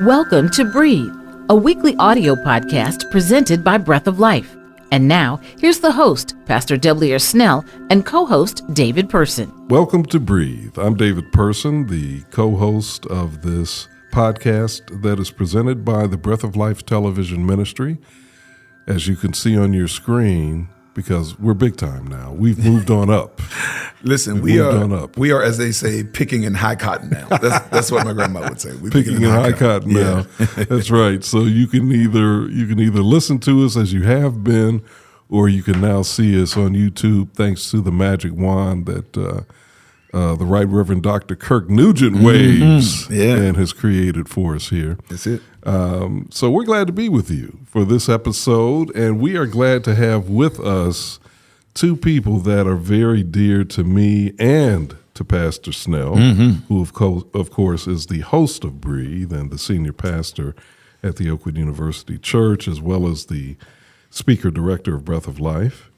Welcome to Breathe, a weekly audio podcast presented by Breath of Life. And now, here's the host, Pastor W. Snell, and co-host David Person. Welcome to Breathe. I'm David Person, the co-host of this podcast that is presented by the Breath of Life television ministry. As you can see on your screen, because we're big time now. We've moved on up. Listen, we are, as they say, picking in high cotton now. That's what my grandma would say. We're picking in high cotton now. That's right. So you can either listen to us as you have been, or you can now see us on YouTube thanks to the magic wand that the Right Reverend Dr. Kirk Nugent waves and has created for us here. That's it. So we're glad to be with you for this episode, and we are glad to have with us two people that are very dear to me and to Pastor Snell, who of course is the host of Breathe and the senior pastor at the Oakwood University Church, as well as the speaker director of Breath of Life.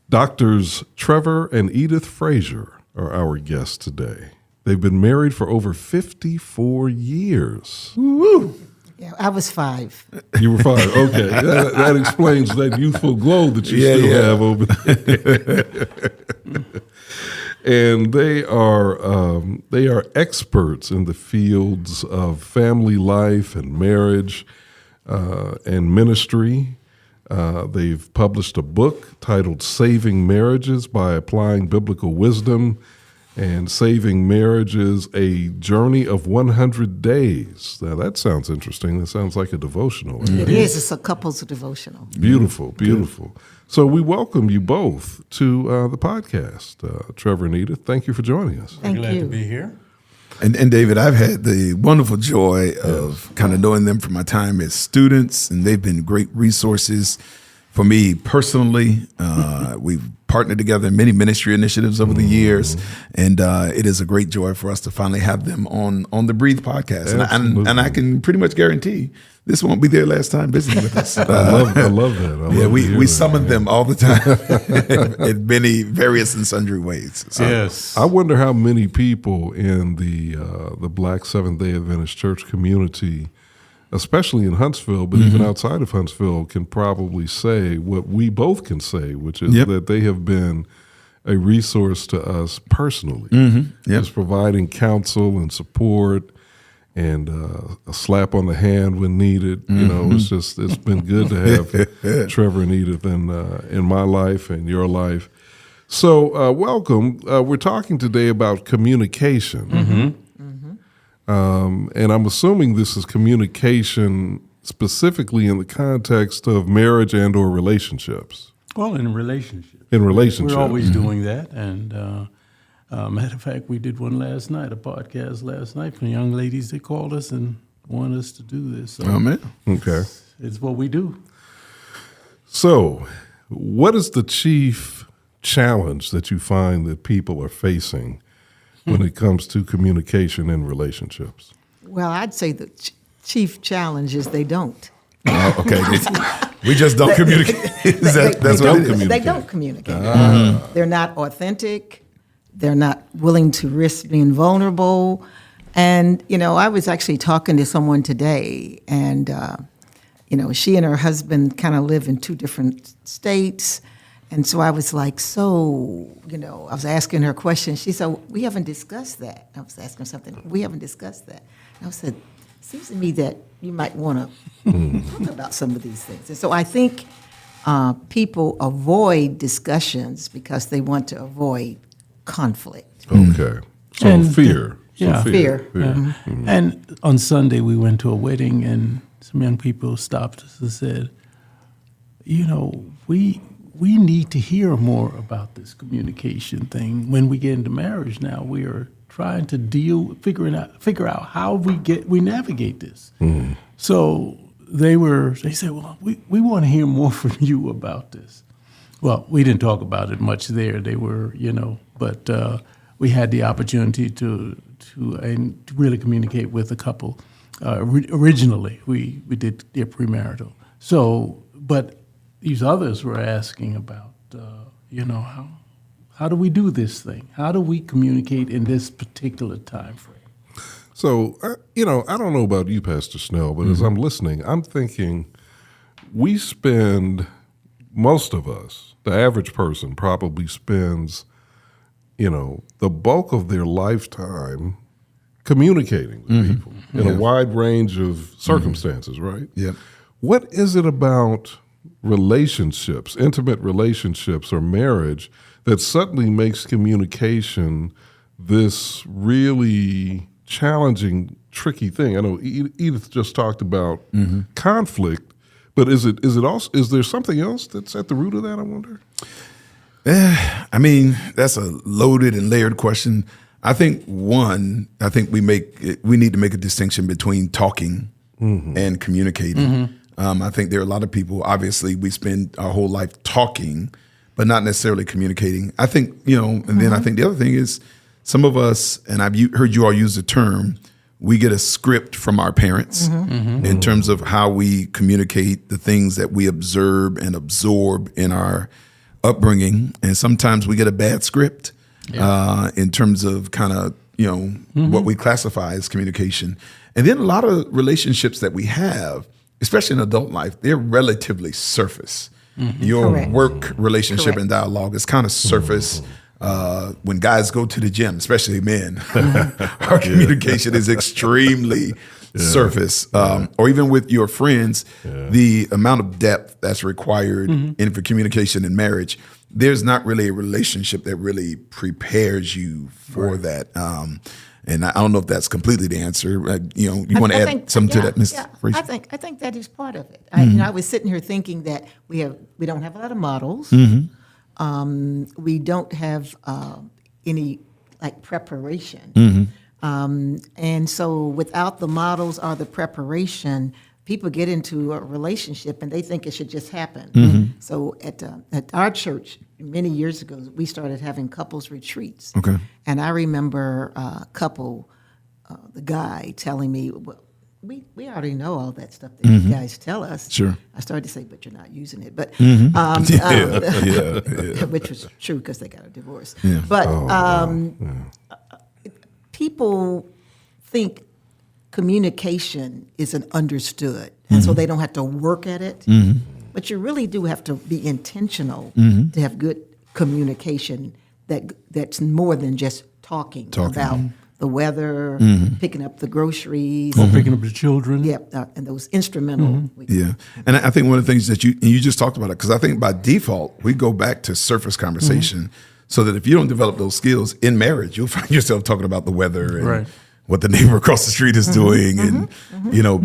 Doctors Trevor and Edith Fraser are our guests today. They've been married for over 54 years. Woo! Yeah, I was 5. You were 5. Okay, that explains that youthful glow that you still have over there. And they are experts in the fields of family life and marriage and ministry. They've published a book titled "Saving Marriages by Applying Biblical Wisdom," and Saving Marriages, a Journey of 100 Days. Now, that sounds interesting. That sounds like a devotional. It is. It's a couple's devotional. Beautiful, beautiful. Good. So we welcome you both to the podcast. Trevor and Edith, thank you for joining us. Thank Glad you. to be here. And David, I've had the wonderful joy of kind of knowing them from my time as students, and they've been great resources for me personally. We've partnered together in many ministry initiatives over the years, and it is a great joy for us to finally have them on the Breathe podcast. And I can pretty much guarantee this won't be their last time visiting with us. I love that. We summon them all the time in many various and sundry ways. So. Yes. I wonder how many people in the Black Seventh-day Adventist church community, especially in Huntsville, but even outside of Huntsville, can probably say what we both can say, which is that they have been a resource to us personally, just providing counsel and support and a slap on the hand when needed. You know, it's been good to have Trevor and Edith in my life and your life. So welcome. We're talking today about communication. And I'm assuming this is communication specifically in the context of marriage and or relationships. Well, in relationships. In relationships. We're always doing that. And matter of fact, we did one last night, a podcast last night from young ladies that called us and wanted us to do this. So Okay. It's what we do. So what is the chief challenge that you find that people are facing when it comes to communication in relationships? Well, I'd say the chief challenge is they don't. Oh, okay. We just don't communicate. That's what it is. They don't communicate. They're not authentic. They're not willing to risk being vulnerable. And, I was actually talking to someone today, and, she and her husband kind of live in 2 different states. And so I was like, I was asking her a question. She said, we haven't discussed that. I was asking something. We haven't discussed that. And I said, seems to me that you might want to talk about some of these things. And so I think people avoid discussions because they want to avoid conflict. Okay. So And fear. Fear. Yeah. And on Sunday, we went to a wedding, and some young people stopped us and said, we need to hear more about this communication thing. When we get into marriage now, we are trying to figure out how we navigate this. So they said, well, we want to hear more from you about this. Well, we didn't talk about it much there. They were, but we had the opportunity to really communicate with a couple. Originally, we did their premarital. So, but these others were asking about, how do we do this thing? How do we communicate in this particular time frame? So, I don't know about you, Pastor Snell, but as I'm listening, I'm thinking most of us, the average person probably spends, the bulk of their lifetime communicating with people in a wide range of circumstances, right? Yeah. What is it about relationships, intimate relationships or marriage that suddenly makes communication this really challenging, tricky thing? I know Edith just talked about conflict, but is there something else that's at the root of that, I wonder? I mean, that's a loaded and layered question. I think we need to make a distinction between talking and communicating. I think there are a lot of people, obviously, we spend our whole life talking, but not necessarily communicating. I think, and then I think the other thing is some of us, and I've heard you all use the term, we get a script from our parents in terms of how we communicate the things that we observe and absorb in our upbringing. And sometimes we get a bad script in terms of kind of, what we classify as communication. And then a lot of relationships that we have, especially in adult life, they're relatively surface. Your work relationship and dialogue is kind of surface. When guys go to the gym, especially men, our communication is extremely surface. Or even with your friends, the amount of depth that's required for communication in marriage, there's not really a relationship that really prepares you for that. And I don't know if that's completely the answer. You want to add something to that, Ms. Fraser? I think that is part of it. I was sitting here thinking that we don't have a lot of models. We don't have any preparation. And so without the models or the preparation, people get into a relationship and they think it should just happen. So at our church many years ago, we started having couples retreats. Okay. And I remember a couple, the guy telling me, well, we already know all that stuff that you guys tell us. Sure. I started to say, but you're not using it. But Yeah. which was true because they got a divorce. Yeah. But people think communication isn't understood, and so they don't have to work at it. But you really do have to be intentional to have good communication that's more than just talking. About the weather, picking up the groceries. Or picking up the children. And those instrumental. Yeah, and I think one of the things that you just talked about it, because I think by default, we go back to surface conversation so that if you don't develop those skills in marriage, you'll find yourself talking about the weather and what the neighbor across the street is doing and,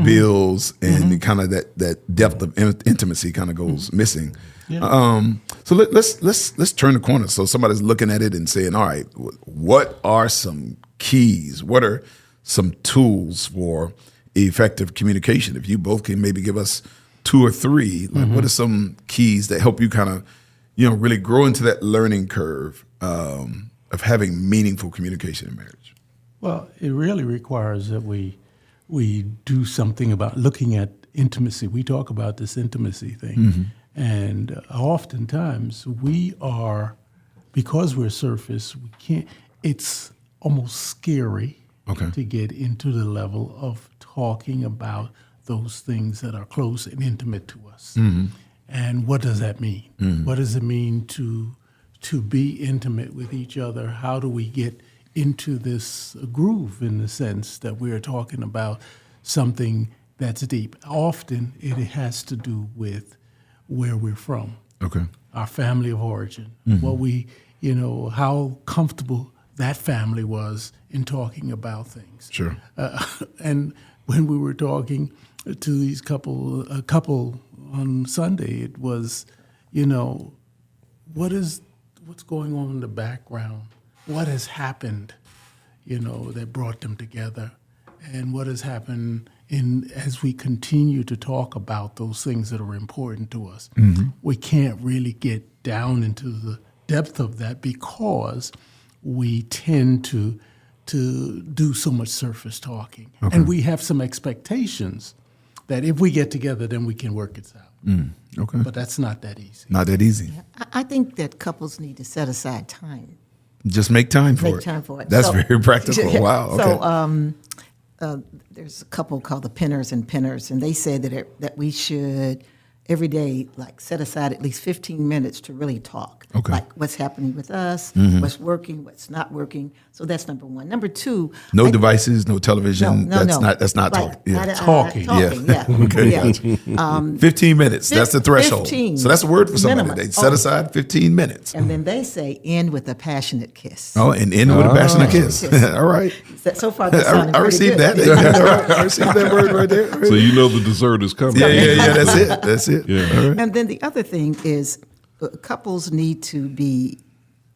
bills and kind of that depth of intimacy kind of goes missing. Yeah. So let's turn the corner. So somebody's looking at it and saying, all right, what are some keys? What are some tools for effective communication? If you both can maybe give us 2 or 3, what are some keys that help you kind of, really grow into that learning curve of having meaningful communication in marriage? Well, it really requires that we do something about looking at intimacy. We talk about this intimacy thing. And oftentimes because we're surface, we can't, it's almost scary to get into the level of talking about those things that are close and intimate to us. And what does that mean? What does it mean to be intimate with each other? How do we get into this groove in the sense that we're talking about something that's deep? Often it has to do with where we're from, our family of origin, what we, how comfortable that family was in talking about things. Sure. And when we were talking to these a couple on Sunday, it was, what's going on in the background? What has happened, that brought them together? And what has happened as we continue to talk about those things that are important to us? We can't really get down into the depth of that because we tend to do so much surface talking. And we have some expectations that if we get together, then we can work it out. But that's not that easy. Not that easy. I think that couples need to set aside time. Just make time for it. Make time for it. That's very practical. Wow. Okay. So there's a couple called the Pinners and Pinners, and they said that we should every day, like, set aside at least 15 minutes to really talk. Okay. Like what's happening with us, what's working, what's not working. So that's number one. Number two, No devices, no television. No. That's not Like, talking. Yeah. Talking. Yeah. Okay. Yeah. 15 minutes. That's the threshold. 15 So that's a word for somebody. minimum. They set aside 15 minutes. And then they say end with a passionate kiss. Oh, and end with a passionate kiss. All right. So far, that sounded I pretty received good. that. I received that word right there. So you know the dessert is coming. Yeah. That's it. Yeah. All right. And then the other thing is couples need to be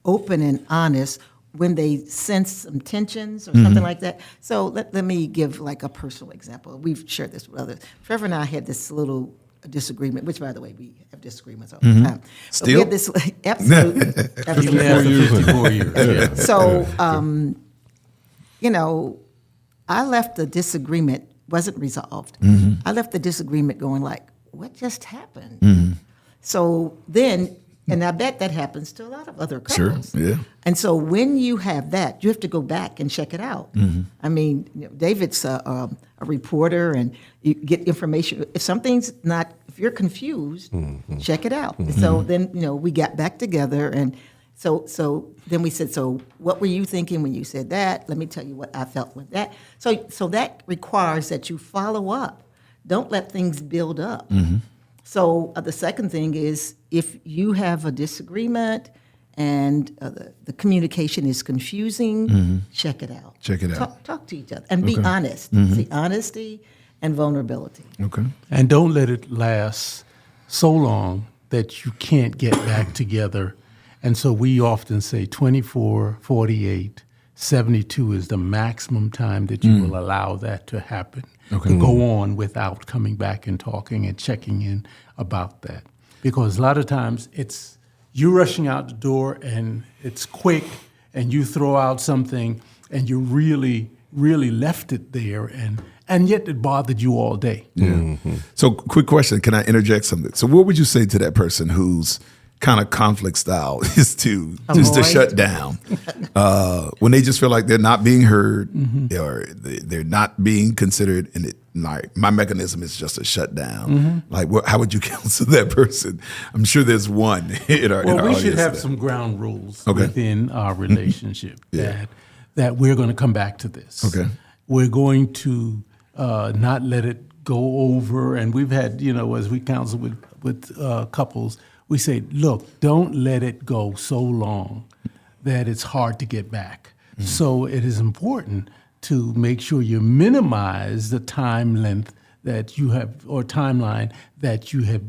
open and honest when they sense some tensions or something like that. So let me give like a personal example. We've shared this with others. Trevor and I had this little disagreement, which, by the way, we have disagreements all the time. But Still? we had this, absolutely. Even after 54 years. Yeah. So, I left the disagreement, wasn't resolved. I left the disagreement going like, what just happened? So then, and I bet that happens to a lot of other couples. Sure, yeah. And so when you have that, you have to go back and check it out. I mean, David's a reporter, and you get information. If something's not, if you're confused, check it out. So then, we got back together, and so then we said, so what were you thinking when you said that? Let me tell you what I felt with that. So that requires that you follow up. Don't let things build up. So the second thing is, if you have a disagreement and the communication is confusing, check it out. Check it out. Talk to each other and be honest. See, honesty and vulnerability. Okay. And don't let it last so long that you can't get back together. And so we often say 24, 48, 72 is the maximum time that you will allow that to happen, to go on without coming back and talking and checking in about that. Because a lot of times it's you rushing out the door and it's quick, and you throw out something and you really, really left it there, and yet it bothered you all day. Yeah. So, quick question. Can I interject something? So, what would you say to that person whose kind of conflict style is to just to Avoid. shut down when they just feel like they're not being heard or they're not being considered, and it, like, my mechanism is just to shut down. Like, how would you counsel that person? I'm sure there's one in our Well, we audience should have that- some ground rules Okay. within our relationship that we're going to come back to this. Okay. We're going to not let it go over. And we've had, as we counsel with couples, we say, look, don't let it go so long that it's hard to get back. So it is important to make sure you minimize the time length that you have, or timeline that you have,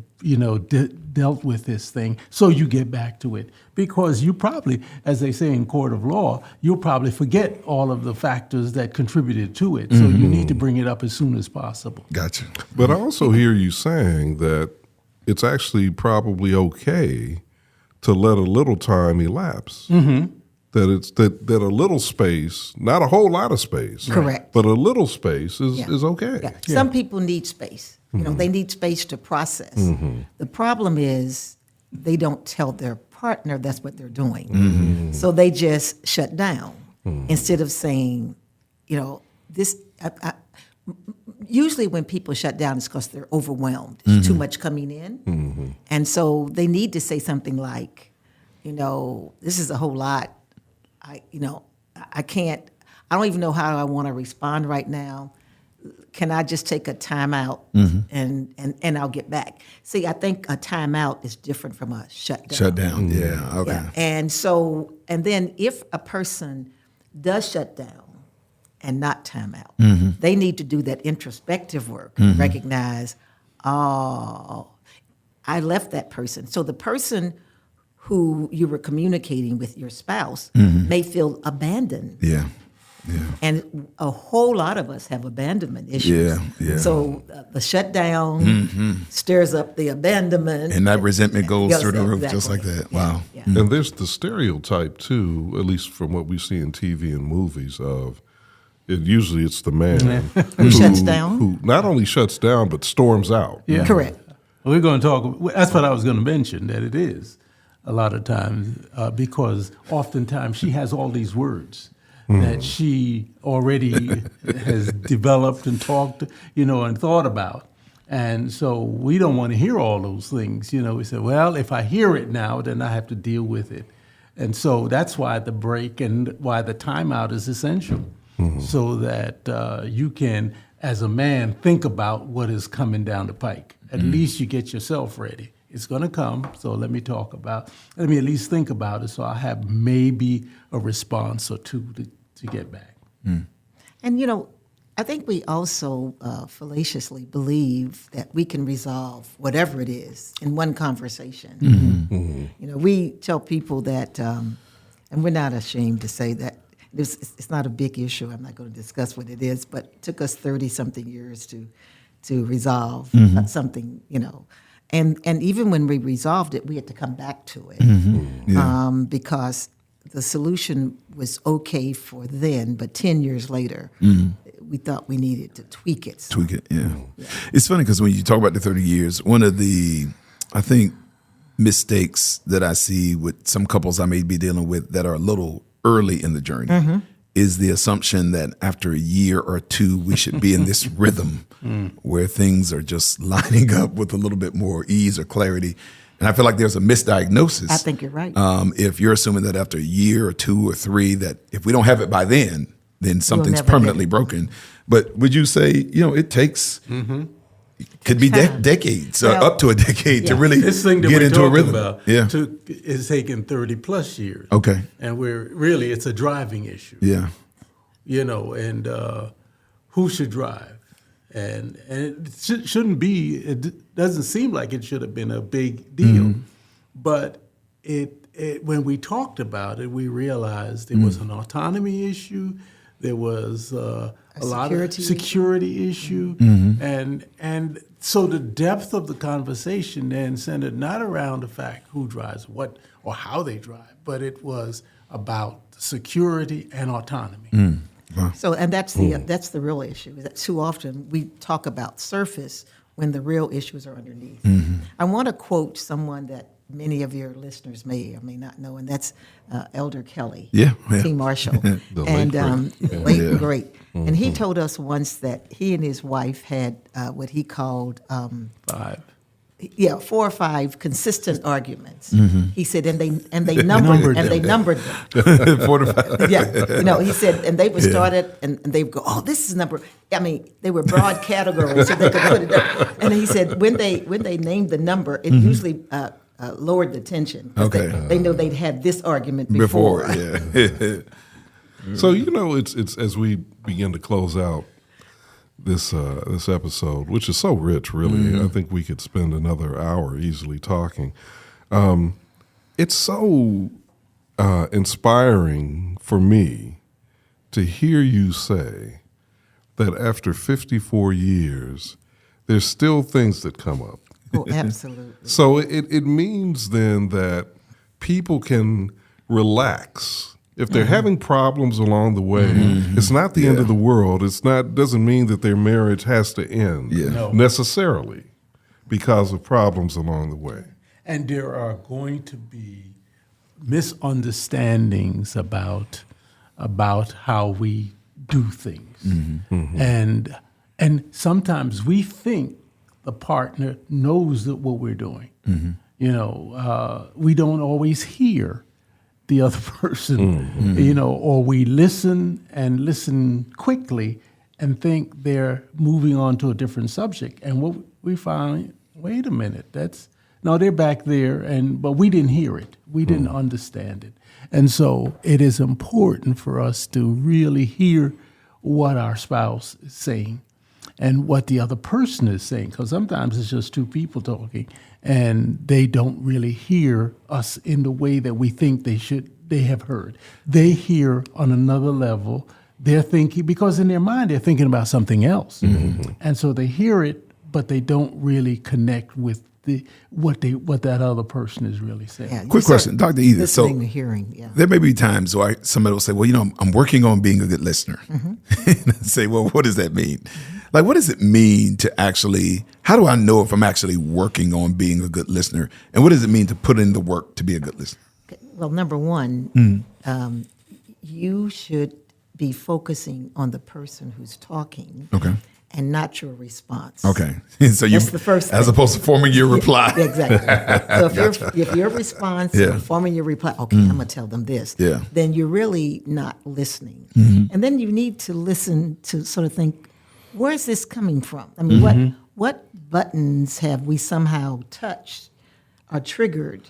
dealt with this thing, so you get back to it. Because you probably, as they say in court of law, you'll probably forget all of the factors that contributed to it. So you need to bring it up as soon as possible. Gotcha. But I also hear you saying that it's actually probably okay to let a little time elapse. That it's that a little space, not a whole lot of space, Correct. but a little space is okay. Yeah. Some people need space. They need space to process. The problem is they don't tell their partner that's what they're doing. So they just shut down instead of saying, this. Usually when people shut down, it's because they're overwhelmed. It's too much coming in. And so they need to say something like, this is a whole lot. I don't even know how I want to respond right now. Can I just take a time out and I'll get back? See, I think a time out is different from a shutdown. Shut down. Yeah. Okay. Yeah. And then if a person does shut down and not time out, they need to do that introspective work, recognize, I left that person. So the person who you were communicating with, your spouse, may feel abandoned. Yeah. Yeah. And a whole lot of us have abandonment issues. Yeah. So the shutdown stirs up the abandonment. And that resentment goes through the Yes, roof just like exactly. that. Wow. Yeah. And there's the stereotype too, at least from what we see in TV and movies, of usually it's the man Who shuts down? who not only shuts down but storms out. Yeah. Correct. We're going to talk. That's what I was going to mention, that it is a lot of times because oftentimes she has all these words that she already has developed and talked, and thought about. And so we don't want to hear all those things. We said, well, if I hear it now, then I have to deal with it. And so that's why the break and why the timeout is essential, so that you can, as a man, think about what is coming down the pike. At least you get yourself ready. It's going to come, so let me at least think about it, so I have maybe a response or two to get back. And, I think we also fallaciously believe that we can resolve whatever it is in one conversation. We tell people that, and we're not ashamed to say that, it's not a big issue. I'm not going to discuss what it is, but it took us 30-something years to resolve something, And even when we resolved it, we had to come back to it because the solution was okay for then, but 10 years later, we thought we needed to tweak it. Tweak it, yeah. It's funny because when you talk about the 30 years, one of the, I think, mistakes that I see with some couples I may be dealing with that are a little early in the journey is the assumption that after a year or two, we should be in this rhythm where things are just lining up with a little bit more ease or clarity. And I feel like there's a misdiagnosis. I think you're right. If you're assuming that after a year or 2 or 3, that if we don't have it by then something's permanently broken. But would you say, it takes, could be decades, up to a decade to really this thing that get we're into a rhythm. About is taking 30 plus years. Okay. And it's a driving issue. Yeah. And who should drive? And it shouldn't be, it doesn't seem like it should have been a big deal. But when we talked about it, we realized it was an autonomy issue. There was a lot of security issue. And so the depth of the conversation then centered not around the fact who drives what or how they drive, but it was about security and autonomy. So, and that's the real issue. That too often we talk about surface when the real issues are underneath. I want to quote someone that many of your listeners may or may not know, and that's Elder Kelly, T. Marshall, late and great. And he told us once that he and his wife had what he called 4 or 5 consistent arguments. He said, and they numbered them. 4 to 5. He said, and they would start it, and they would go, oh, this is number. I mean, they were broad categories, so they could put it up. And he said, when they named the number, it usually lowered the tension. Okay. They know they'd had this argument before. So it's as we begin to close out this episode, which is so rich, really. I think we could spend another hour easily talking. It's so inspiring for me to hear you say that after 54 years, there's still things that come up. Oh, absolutely. So it means then that people can relax. If they're having problems along the way, it's not the end of the world. Doesn't mean that their marriage has to end necessarily because of problems along the way. And there are going to be misunderstandings about how we do things. And sometimes we think the partner knows what we're doing. We don't always hear the other person, or we listen quickly and think they're moving on to a different subject. And what we find, wait a minute, they're back there, but we didn't hear it. We didn't understand it. And so it is important for us to really hear what our spouse is saying and what the other person is saying, because sometimes it's just 2 people talking and they don't really hear us in the way that we think they have heard. They hear on another level. They're thinking, because in their mind they're thinking about something else. And so they hear it, but they don't really connect with what that other person is really saying. Yeah, Quick question, Dr. Edith. Listening to hearing, there may be times where somebody will say, well, I'm working on being a good listener. And I say, well, what does that mean? Like, what does it mean to actually, how do I know if I'm actually working on being a good listener? And what does it mean to put in the work to be a good listener? Well, number one, you should be focusing on the person who's talking. Okay. And not your response. Okay. So That's the first as thing. opposed to forming your reply. Yeah, exactly. So if your response Yeah. is forming your reply, okay, I'm gonna tell them this. Yeah. Then you're really not listening. And then you need to listen to sort of think, where's this coming from? I mean, what buttons have we somehow touched or triggered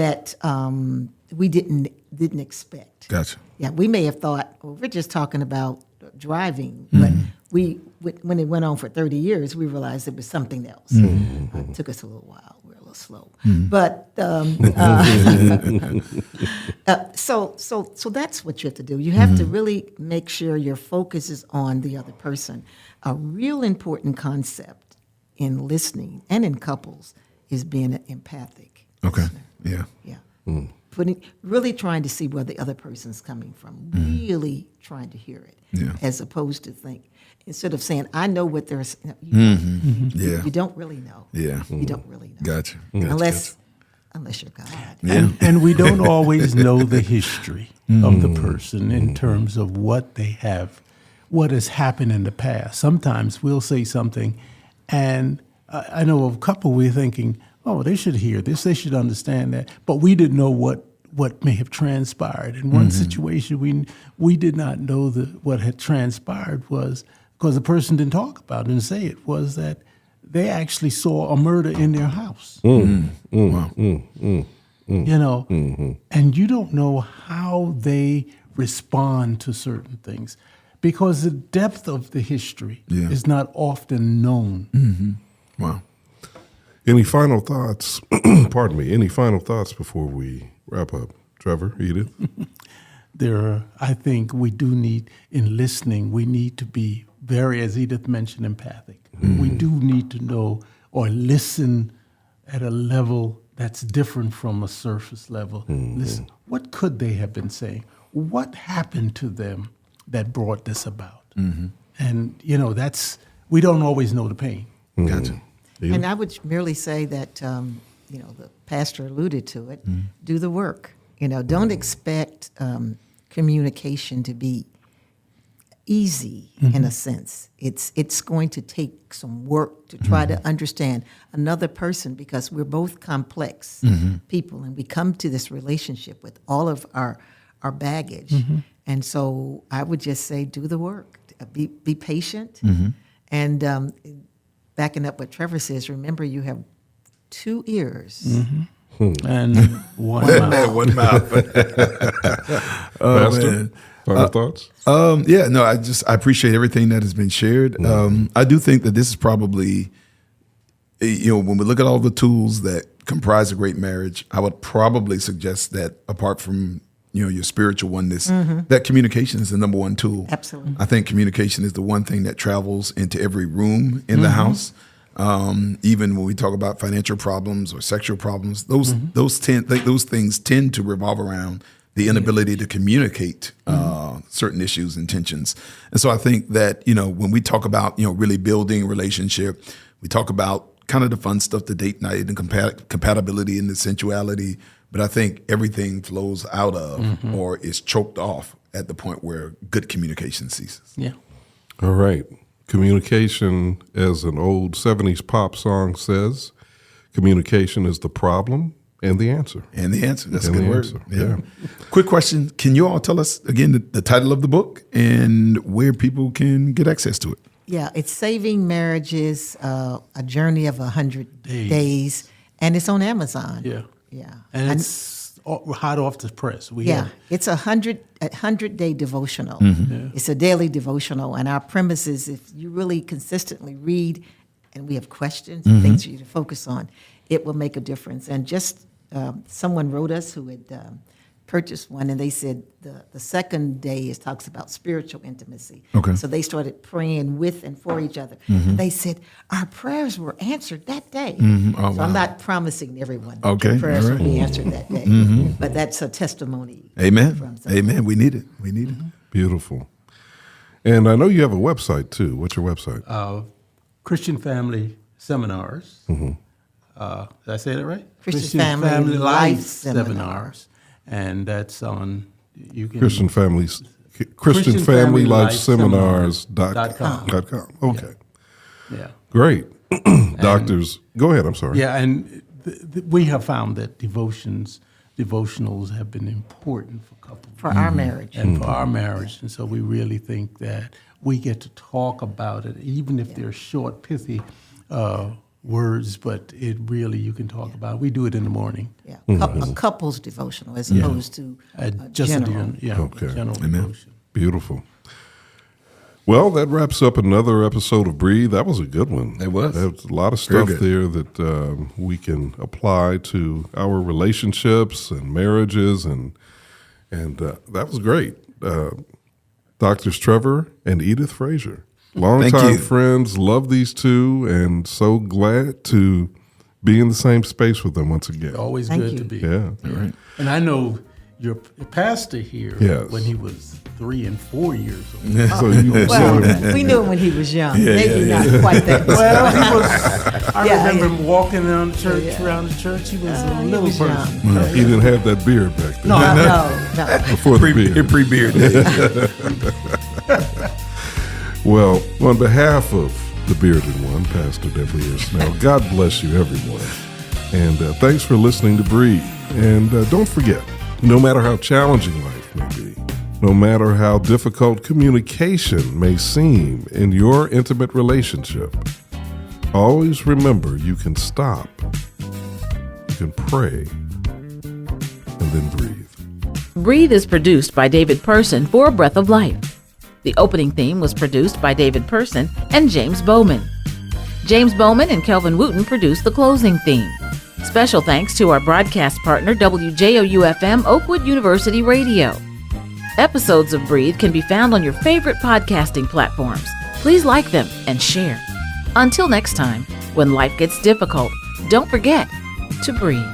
that we didn't expect? Gotcha. Yeah, we may have thought, well, we're just talking about driving, but when it went on for 30 years, we realized it was something else. It took us a little while. We're a little slow. But so that's what you have to do. You have to really make sure your focus is on the other person. A real important concept in listening and in couples is being an empathic listener. Yeah. Yeah. Really trying to see where the other person's coming from. Really trying to hear it. Yeah. As opposed to instead of saying, I know what they're saying. Yeah. You don't really know. Yeah. You don't really know. Gotcha. Unless you're God. Yeah. And we don't always know the history of the person in terms of what they have, what has happened in the past. Sometimes we'll say something, and I know of a couple we're thinking, oh, they should hear this, they should understand that, but we didn't know what may have transpired. In one situation, we did not know what had transpired was, because the person didn't talk about it and say it, was that they actually saw a murder in their house. Wow. You know, and you don't know how they respond to certain things because the depth of the history is not often known. Wow. Any final thoughts? Pardon me. Any final thoughts before we wrap up? Trevor, Edith? I think we do need, in listening, we need to be very, as Edith mentioned, empathic. We do need to know or listen at a level that's different from a surface level. Listen, what could they have been saying? What happened to them that brought this about? And, you know, we don't always know the pain. Gotcha. And I would merely say that, the pastor alluded to it, do the work. Don't expect communication to be easy in a sense. It's going to take some work to try to understand another person because we're both complex people and we come to this relationship with all of our baggage. And so I would just say do the work, be patient. And backing up what Trevor says, remember you have 2 ears. And one mouth. One mouth. Pastor, final thoughts? I appreciate everything that has been shared. I do think that this is probably, when we look at all the tools that comprise a great marriage, I would probably suggest that apart from your spiritual oneness, that communication is the number one tool. Absolutely. I think communication is the one thing that travels into every room in the house. Even when we talk about financial problems or sexual problems, those things tend to revolve around the inability to communicate certain issues and tensions. And so I think that when we talk about really building a relationship, we talk about kind of the fun stuff, the date night and compatibility and the sensuality. But I think everything flows out of or is choked off at the point where good communication ceases. Yeah. All right. Communication, as an old 70s pop song says, communication is the problem and the answer. And the answer. That's a And good the word. answer, Yeah. Quick question. Can you all tell us, again, the title of the book and where people can get access to it? Yeah, it's Saving Marriages, A Journey of 100 Days, and it's on Amazon. Yeah. Yeah. And it's hot off the press. It's a 100-day devotional. It's a daily devotional, and our premise is if you really consistently read, and we have questions and things for you to focus on, it will make a difference. And just someone wrote us who had purchased one, and they said the second day talks about spiritual intimacy. Okay. So they started praying with and for each other. And they said, our prayers were answered that day. Oh, so I'm not promising everyone that Okay, your prayers all will right. be answered that day. But that's a testimony. Amen. from someone. Amen. We need it. We need it. Beautiful. And I know you have a website, too. What's your website? Christian Family Seminars. Did I say that right? Christian Family Life Seminars. And that's on, you can... Christian Families ChristianFamilyLifeSeminars.com. Okay. Yeah. Great. Doctors, go ahead. I'm sorry. Yeah, and we have found that devotionals have been important for couples. For our marriage. And for our marriage. And so we really think that we get to talk about it, even if they're short, pithy words, but it really, you can talk about it. We do it in the morning. Yeah, a couple's devotional as opposed to Just general. general devotion. Beautiful. Well, that wraps up another episode of Breathe. That was a good one. It was. There's a lot of stuff there that we can apply to our relationships and marriages, and that was great. Doctors Trevor and Edith Fraser, longtime friends, love these two, and so glad to be in the same space with them once again. Always Thank good you. to be. Yeah, right. And I know your pastor here when he was 3 and 4 years old. So you Well, we knew him when he was young. Maybe not quite that. Well, he was. I remember him walking around the church. He was a little was person. young. He didn't have that beard back then. No. Before the beard. Pre-beard. Well, on behalf of the bearded one, Pastor W. Snell, God bless you, everyone. And thanks for listening to Breathe. And don't forget, no matter how challenging life may be, no matter how difficult communication may seem in your intimate relationship, always remember you can stop, you can pray, and then breathe. Breathe is produced by David Person for Breath of Life. The opening theme was produced by David Person and James Bowman. James Bowman and Kelvin Wooten produced the closing theme. Special thanks to our broadcast partner, WJOU-FM Oakwood University Radio. Episodes of Breathe can be found on your favorite podcasting platforms. Please like them and share. Until next time, when life gets difficult, don't forget to breathe.